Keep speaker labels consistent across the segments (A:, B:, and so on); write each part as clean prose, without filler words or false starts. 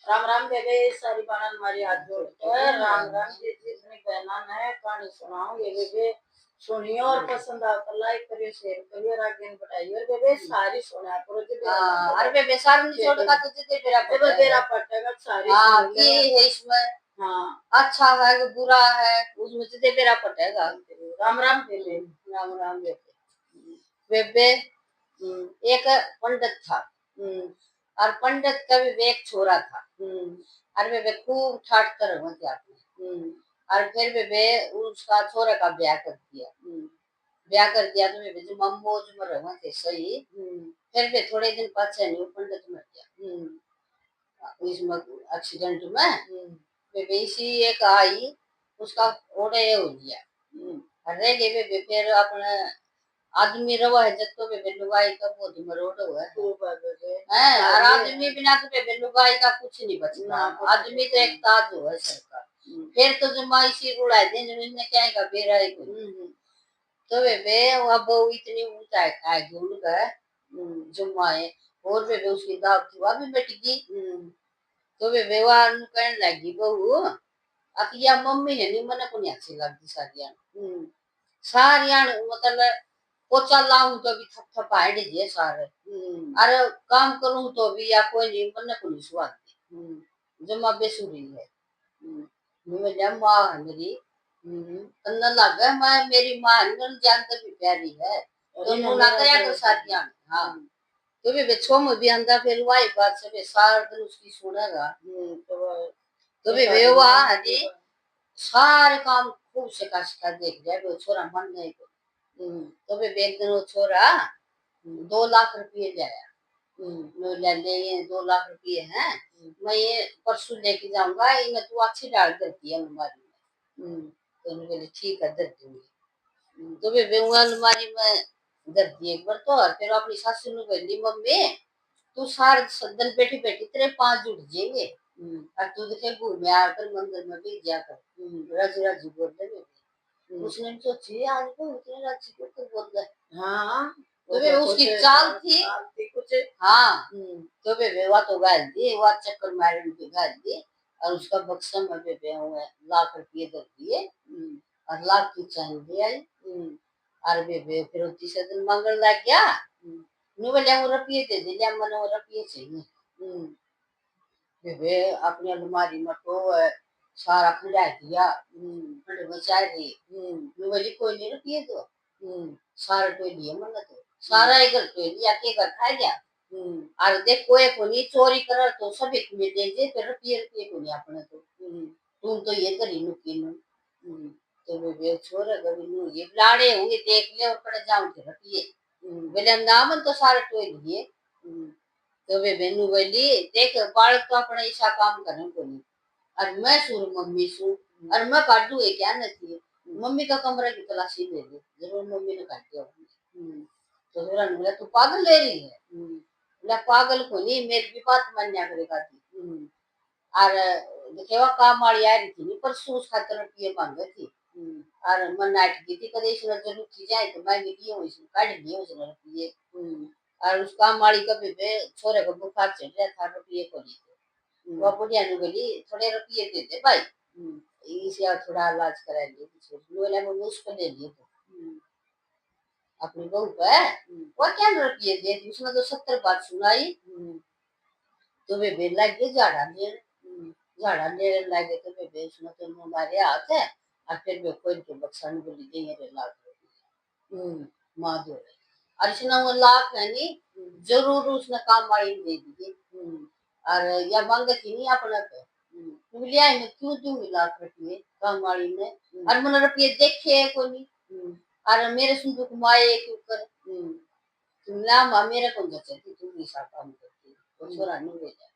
A: राम राम बेबे सारी बाणन हमारी हाथ जोड़कर राम राम जी जितनी बहना है कहानी सुनाओ ये बेबे सुनियो और पसंद आता लाइक करियो शेयर करियो और आगे बढ़ाइयो और बेबे सारी सुना करो जी
B: अरे बेबे सारी नहीं छोड़ का तुझे
A: तेरा पटेगा सारी
B: हाँ की है इसमें
A: हाँ
B: अच्छा है कि बुरा है उसमें तुझे तेरा पटेगा
A: राम राम बेबे
B: राम राम बेबे एक पंडित था और पंडित का भी एक छोरा था और वे खूब ठाट कर और फिर वे उसका छोरा का ब्याह कर दिया तो वे जो मम्मोज में रहा थे सही फिर वे थोड़े दिन पीछे नहीं पंडित मर गया इसमें एक्सीडेंट में वे इसी एक आई उसका ओडे हो गया रह गए वे फिर अपने आदमी रवा है जब तो वे लुगाई का बहुत मरोड़ हुआ है और आदमी बिना तो वे लुगाई का कुछ नहीं बचता आदमी तो एक ताज हुआ सरकार फिर तो जमाई सी रुड़ा दे जिन्होंने क्या का बेरा है तो वे अब इतनी ऊंचाई खाए गुड़ का जमाए और वे उसकी दाव थी वह भी मिट गई तो वे व्यवहार कहने लगी बहू अकिया मम्मी है नहीं मने को नहीं अच्छी लगती सारिया मतलब पोचा लाऊं तो भी थप थप आए दीजिए सारे अरे काम करूं तो भी या कोई नहीं मने को नहीं स्वाद जमा बेसुरी है मैं माँ है मेरी अन्ना लगा मैं मेरी माँ जानते भी प्यारी है तो ना करया कर साथियां हाँ तो भी बच्चों में भी अंदर फिर वाई बात से भी सार दिन उसकी सुनेगा तो भी वेवा हदी सारे काम खूब से का देख जाए वो छोरा मन नहीं तो भी एक दिन वो छोरा 2 लाख रुपये जाया ले 2 लाख रुपये हैं मैं ये परसों लेके जाऊंगा इन्हें तू अच्छी डाल देती है अलमारी में तो उन्होंने बोले ठीक है दे दूंगी तो भी अलमारी में दे दी एक बार तो और फिर अपनी सासू ने बोली मम्मी तू सारे दिन बैठी बैठी तेरे 5 जुट जाएंगे और तू देखे घूमे आकर मंदिर में भी जाकर राजू राजू बोल रहे उसने सोची आज को इतने राजू को तो बोल रहे हाँ तो वे उसकी चाल थी कुछ हाँ तो वे वो तो गाल दी वो चक्कर मारे उनके गाल दी और उसका बक्सा में वे हुए लाख रुपये दे दिए और लाख की चांदी दे आई और वे फिर तीसरे दिन मंगल लग गया नु बोले वो रुपये दे दे ले मन वो रुपये चाहिए वे अपनी अलमारी में तो सारा खिला दिया बड़े बचा दी नु बोली कोई नहीं रुपये दो सारा तो लिए मन तो सारा एक घर तो लिया के घर खा गया और देख कोई को नहीं चोरी कर तो सभी में दे दे फिर रुपये को नहीं अपने तो तुम तो ये करी नु की नु तो वे छोरे कभी नु ये लाड़े होंगे देख ले और पड़ जाऊं के रुपये बोले नाम तो सारे तो लिए तो वे बेनू बोली देख बालक तो अपना ऐसा काम करने को नहीं और मैं सुर मम्मी सु और मैं काटू है क्या नहीं मम्मी का कमरा की तलाशी ले ले जरूर मम्मी ने काट दिया तो मेरा बोला तू पागल ले रही है बोला पागल को नहीं मेरी भी बात मान्या करेगा थी और देखेवा काम वाली आ रही थी परसों उस खातर रुपये मांगे थी और मन नाट की थी कदे इसने जरूर की जाए तो मैं भी दिए उसने काट दिए उसने रुपये और उस काम वाली का भी छोरे को बुखार चढ़ रहा था रुपये को नहीं वो बुढ़िया ने बोली थोड़े रुपये दे दे भाई इसे थोड़ा इलाज करा लिए बोला मैं उसको ले लिए तो अपनी बहू को है वो क्या रुपये दे उसने तो 70 बात सुनाई तो वे बेल लगे झाड़ा ले लगे तो वे बेचना तो हमारे हाथ है और फिर वे कोई के बक्सा ने बोली देंगे रे लाख रुपये माँ दो और इसने वो लाख है नहीं जरूर उसने काम वाली दे दिए और या मांगे थी नहीं अपना पे लिया मैं क्यों दूंगी लाख रुपये काम वाली ने और मैंने रुपये देखे को नहीं और मेरे सुंदर कुमाए के ऊपर ना मेरे को जचती तू ऐसा काम करती तो छोरा नहीं भेजा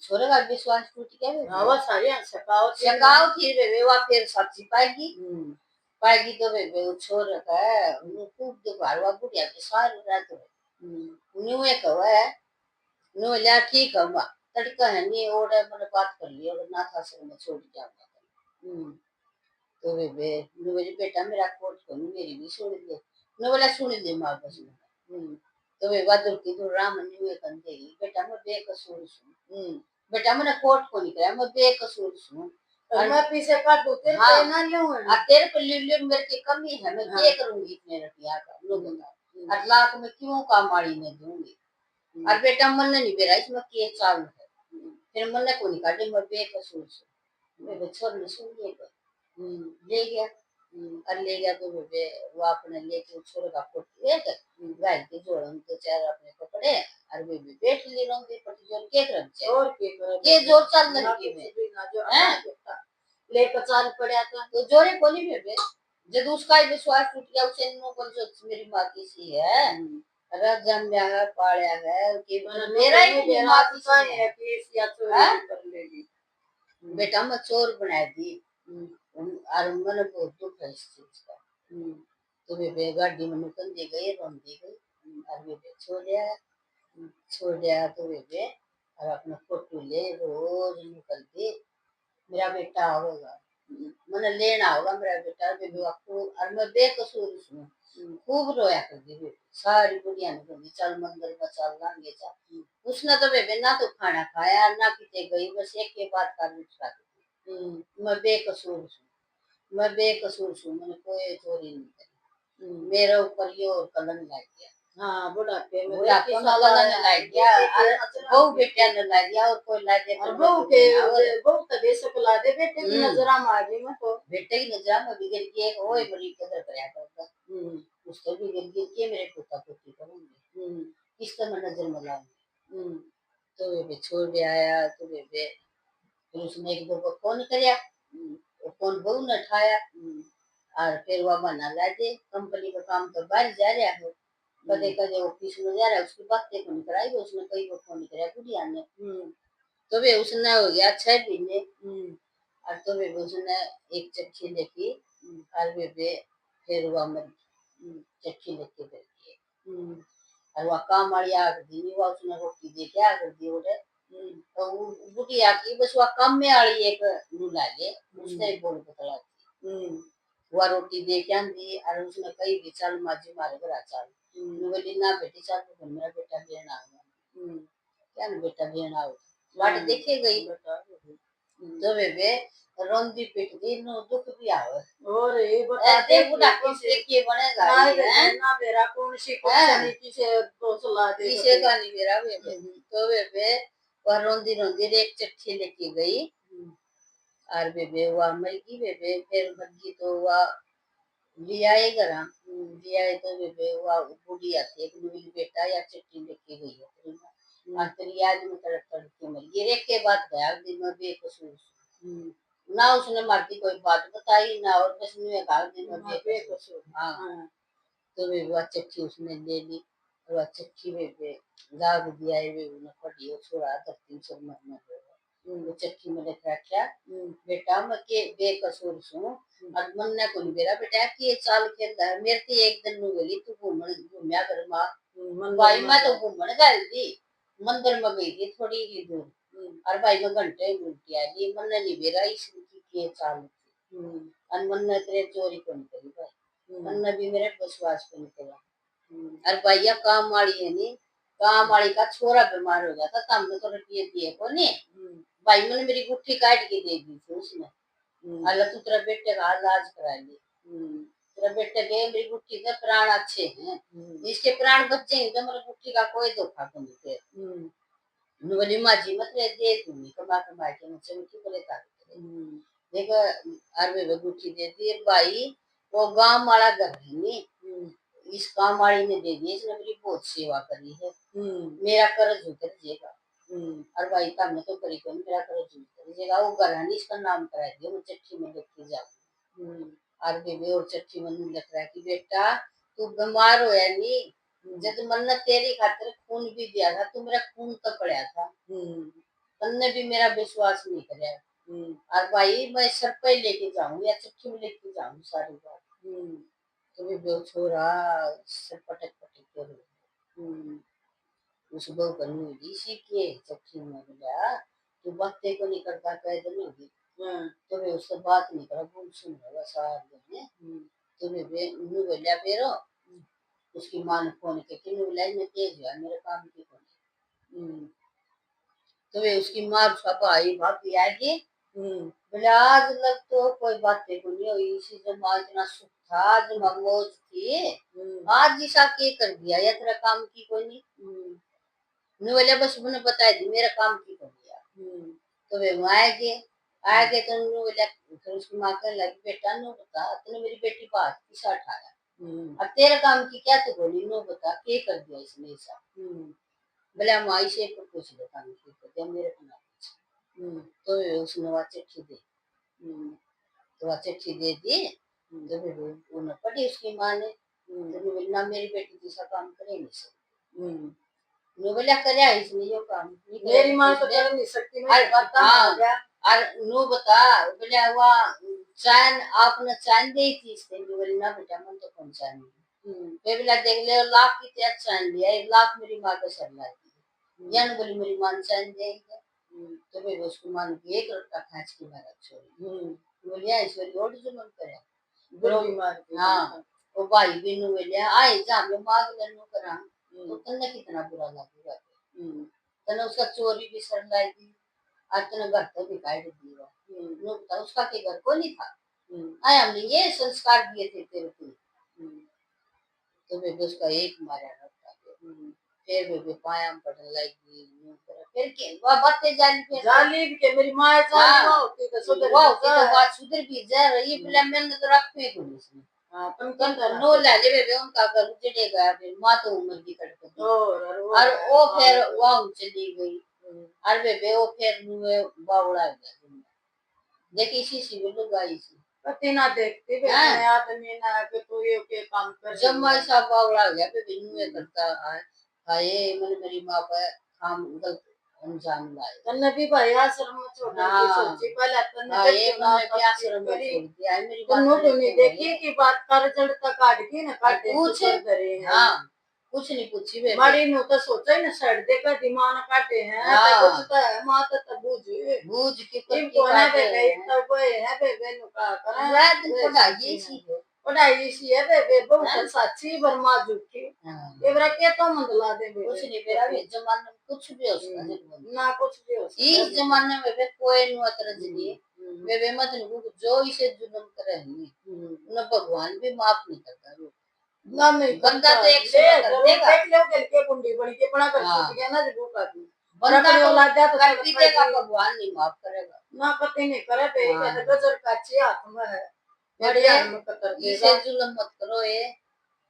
B: छोरे का विश्वास टूट गया हवा सारी शकाव थी वे वा फिर सब्जी पाएगी तो वे छोर है खूब देखो हरवा बुढ़िया के सारी रात न्यू एक है नो लिया ठीक है मां तड़का है नहीं ओड़े मैंने बात कर लिया और ना था से मैं छोड़ जाऊंगा तो वे नो मेरी बेटा मेरा कोट को मेरी भी सुन ले नो बोला सुन ले मां बस तो वे बादल की तो राम न्यू एक अंधे बेटा मैं बेकसूर सुन बेटा मैंने कोट को नहीं कराया, मैं बेकसूर हूँ।
A: और मैं पीछे काटू तेरे
B: हाँ,
A: पे ना लूं
B: तेरे पे लियो मेरे की कमी है, मैं क्या करूंगी इतने रुपया का, लो बता। 8 लाख में क्यों कामाड़ी में दूंगी। और बेटा मन नहीं बेरा इसमें के चाल है, फिर मन को नहीं काटे, मैं बेकसूर हूँ। मैं छोड़ ने सुन ले गया। और ले गया तो वो अपने लेके छोरे का फोटो एक गाय के जोड़न तो चार अपने कपड़े और वे भी बैठ ले रंग पट्टी जोड़ के रंग
A: और के करे
B: ये जोर चल लड़की में
A: हैं लेकर चाल पड़ा था
B: तो जोरे कोनी बेबे जब उसका ही विश्वास टूट गया उसे नो बोल जो मेरी माँ की सी है अरे जन्मया है पाया है कि मेरा ही माँ की सी है
A: कि या चोरी कर लेगी।
B: बेटा मैं चोर बना दी और मैंने बहुत दुख है इस चीज का। तो वे गाड़ी में निकल दी गई रोन दी गई और वे छोड़ दिया तो वे और अपना फोटो ले रोज निकलती मेरा बेटा होगा मैंने लेना होगा मेरा बेटा बेबी आपको और मैं बेकसूर हूँ खूब रोया कर दी सारी दुनिया ने कर चल मंदिर में चल लांगे चल उसने तो बेबे ना तो खाना खाया ना किते गई बस एक के बाद का लुटा मैं बेकसूर हूँ मैं बेकसूर हूँ मैंने कोई चोरी नहीं करी मेरे ऊपर ये और कलंक लग गया।
A: हाँ बुढ़ापे में
B: बुढ़ापे में कलंक लग गया बहू बेटिया ने लग गया और कोई ला दे
A: और बहू के बहू तो बेशक ला दे बेटे की नजरा मारी में तो
B: बेटे की नजरा में बिगड़ के ओए बड़ी कदर करया करता उसको बिगड़ के मेरे पोता पोती करूंगी किसका मैं नजर में लाऊंगी तो वे छोड़ के आया तो वे फिर उसने एक दो को फोन कराया फोन बहू ने उठाया और फिर वह बना ला दे कंपनी का काम तो बाहर जा रहा है कदे कदे ऑफिस में जा रहा है उसकी बातें फोन कराई उसने कई को फोन कराया बुढ़िया ने तो वे उसने हो गया 6 महीने और तो वे उसने एक चक्की लेके और वे फिर वह मर चक्की लेके गई और वह काम वाली आग दी वह उसने रोटी दे के आग दी उड़े तो बुढ़िया की बस वह काम में आड़ी एक नुला ले उसने बोल बतला वह रोटी दे के आंदी और उसने कई भी चल माजी मारे घर चल बोली ना बेटी चल तो मेरा बेटा लेना आऊंगा क्या ना बेटा लेना आओ वाट देखे गई तो वे रोंदी पिटदी नो दुख भी आवे और ये बता दे बुढ़ा किसे के बनेगा ना मेरा कौन सी कुछ किसे तो सलाह दे किसे का नहीं मेरा वे तो वे पर रोंदी रोंदी एक चिट्ठी लेके गई और वे वह मर गई वे फिर मर गई तो वह लिया घर लिया तो वे वह बूढ़ी आती एक बेटा या चिट्ठी लेके गई है तेरी याद में तड़प तड़प के मर गई एक के बाद गया दिन में बेकसूर ना उसने मारती कोई बात बताई ना और बस में कहा दिन में बेकसूर हाँ तो वे वह चिट्ठी उसने ले ली और वह चिट्ठी वे दाग दिया है वे उन्हें पढ़ी छोड़ा 300 महीने वो चिट्ठी में लिख रखा बेटा मैं के बेकसूर हूँ और मन ने को मेरा बेटा कि ये चाल खेलता है मेरे तो एक दिन नु बोली तू घूमया कर माँ भाई मैं तो घूमने गई थी मंदिर में गई थी थोड़ी ही दूर और भाई मैं घंटे उल्टी आ गई मन नहीं मेरा इसकी के चाल और मन ने तेरे चोरी को नहीं करी भाई मन ने भी मेरे विश्वास को नहीं करा और भैया काम वाली है नहीं काम वाली का छोरा बीमार हो गया था तब मैं तो रुपये दिए को नहीं भाई मैंने मेरी गुट्ठी काट के दे दी थी उसने अल्लाह तू तेरा बेटे का इलाज करा ली तेरा बेटे के मेरी गुट्ठी के प्राण अच्छे हैं इसके प्राण बच्चे हैं तो मेरी गुट्ठी का कोई धोखा को नहीं थे बोली माँ जी मत दे दूंगी कमा कमा के मुझसे मुझे बोले देखो अरबे गुट्ठी दे दी भाई वो गांव वाला घर है नहीं इस काम वाली ने दे दी इसने मेरी बहुत सेवा करी है मेरा कर्ज उतर जाएगा और भाई का मैं तो करी को मेरा कर्ज उतर जाएगा वो घर है इसका नाम करा दिया मैं चिट्ठी में लिख के जाऊँ और बेबे और चिट्ठी में लिख रहा है कि बेटा तू बीमार हो या नहीं जब मैंने तेरी खातिर खून भी दिया था तू मेरा खून तो पड़ा था तन्ने भी मेरा विश्वास नहीं कराया और भाई मैं सर पे लेके जाऊं या चिट्ठी में लेके जाऊं सारी बात तो भी बेल छोरा सर पटक पटक के उस बहू का न्यूज इसी के चिट्ठी में बोला तू बातें को नहीं करता कह देने होगी तो वे उससे बात नहीं करा गुम सुन होगा सारे तो वे बोलिया फिर उसकी माँ ने फोन किया कि न्यू लाइन में तेज हुआ मेरे काम की फोन तो वे उसकी माँ उसका भाई भाभी आगे बोले आज लग तो कोई बातें को नहीं हुई, इसी जमा इतना सुख था, जमा मौज थी, आज ऐसा के कर दिया या तेरा काम की कोई नहीं। नहीं बोले बस उन्होंने बताया दी मेरा काम की कर दिया। तो वे वहाँ आए गए तो उन्होंने बोला, फिर उसकी माँ कहने लगी बेटा नो बता तूने मेरी बेटी को आज किसा उठाया, अब तेरे काम की क्या तो बोली, नो बता के कर दिया इसने ऐसा। बोले हम आई से पूछ ले काम की कर दिया मेरे को ना पूछ। तो उसने वहाँ चिट्ठी दी, तो वहाँ चिट्ठी दे दी, तो फिर उन्होंने पढ़ी उसकी माँ ने, तो बोली ना मेरी बेटी दूसरा काम करे नहीं सकती। नो बोला करे इसने यो काम
A: मेरी माँ तो कर नहीं सकती, मैं बता आ गया
B: और नो बता बोले हुआ चैन आपने चैन दी थी इसने, बोली ना बेटा मन तो कौन चैन दी, बोला देख ले लाख की क्या चैन लिया, 1 लाख मेरी माँ को सर ला दी, यानी बोली मेरी माँ ने चैन देंगे। तो फिर उसको मान के 1 लड़का खींच के मारा छोरी, बोलिया ईश्वरी और जुल्म करे
A: बड़ी मार
B: हाँ वो भाई भी नु बोलिया आए जा मैं मांग लेनु करा, तो तन्ने कितना बुरा लगेगा, तने उसका चोरी भी सर लाई दी, आज तने घर तो भी काट दिया, नु बता उसका के घर को नहीं था, आए हमने ये संस्कार दिए थे तेरे को, तो वे उसका एक मारा रखा, फिर वे पाया पड़ने लगी, फिर के वह बातें
A: जाली के मेरी माँ जाली होती तो सुधर
B: तो बात सुधर भी जा रही, बोला मैंने तो रखे को नहीं, तुम नो ले ले उनका घर उजड़ेगा, फिर माँ तो उम्र की कट और वो फिर वहाँ चली गई, और वे वो फिर नुए बावड़ा गया, देखी इसी सी वो लोग आई सी
A: पति ना देखते वे आदमी ना कि तू ये के काम कर
B: जब मैं सब बावड़ा गया पे नुए करता हाय मैंने मेरी माँ पर काम गलत अंजाम लाए,
A: तन्ने भी भाई आश्रम में छोड़ के सोची पहले तन्ने
B: ये मैंने भी आश्रम में छोड़ दिया है, मेरी
A: तन्नू तो नहीं देखी कि बात कर जड़ता काट की ना काटे
B: पूछ हाँ कुछ नहीं पूछी वे
A: बड़ी नु तो सोचा ही ना सड़ दे का दिमाग काटे हैं तो कुछ तो है मां तो बूझ
B: के
A: इनको ना बे गई तब है बे नु का करा
B: रात पढ़ाई सी है
A: पढ़ाई सी है बे बहुत सच्ची बर्मा झूठी ये बरा के तो मंदला दे बे
B: कुछ नहीं बेरा वे जमाने में कुछ भी हो सकता
A: ना कुछ भी हो सकता
B: इस जमाने में वे कोई नु तरह जी वे मत नु जो इसे जुल्म करे उन्हें भगवान भी माफ नहीं करता,
A: ना नहीं
B: बंदा तो एक से कर देगा,
A: देख लो के कुंडी बड़ी के बना कर छूट गया ना जरूर का
B: बंदा तो औलाद तो कर भी देगा, भगवान नहीं माफ करेगा
A: ना पति नहीं करे पे कहते गजर काचे हाथ में है बढ़िया में कतर के
B: इसे जुल्म मत करो, ये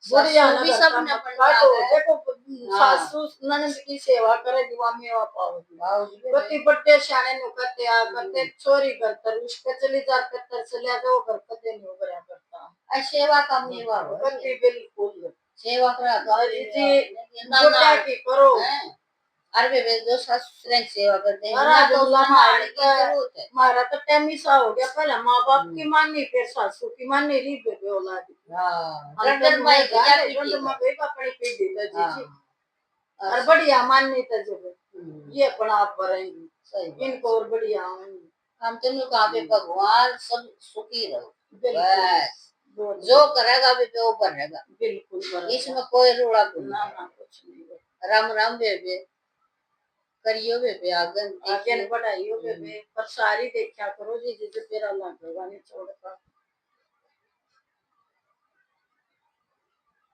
A: बढ़िया ना
B: भी सब ने
A: काटो देखो सासू ननद की सेवा करे दीवा मेवा पाओगी पति बड़े शाने नु करते आ करते छोरी करतर उसके चली जा करतर चले जाओ घर कते नहीं बरा करता
B: सेवा का मेवा
A: करती बिल्कुल
B: सेवा करा
A: जी गोटा की करो
B: अरे वे जो ससुर सेवा करते हैं
A: ना तो
B: हमारे की जरूरत है,
A: हमारा तो टाइम ही सा हो गया पहले माँ बाप की मानी फिर सासू की मानी री बेबे औलाद
B: डर माई क्या
A: डंड में गई अपनी पीढ़ी तो जी और बढ़िया माननी तो जब ये अपना आप करेंगे इनको और बढ़िया
B: हम तुम लोग कहाँ पे भगवान सब सुखी रहो बस जो करेगा भी वो बनेगा
A: बिल्कुल
B: इसमें कोई रोड़ा
A: ना कुछ नहीं
B: राम राम बेबे करियो बेबे आगे
A: बढ़ाइयो बेबे पर सारी देखा करो जी जिसे तेरा लगेगा नहीं छोड़ता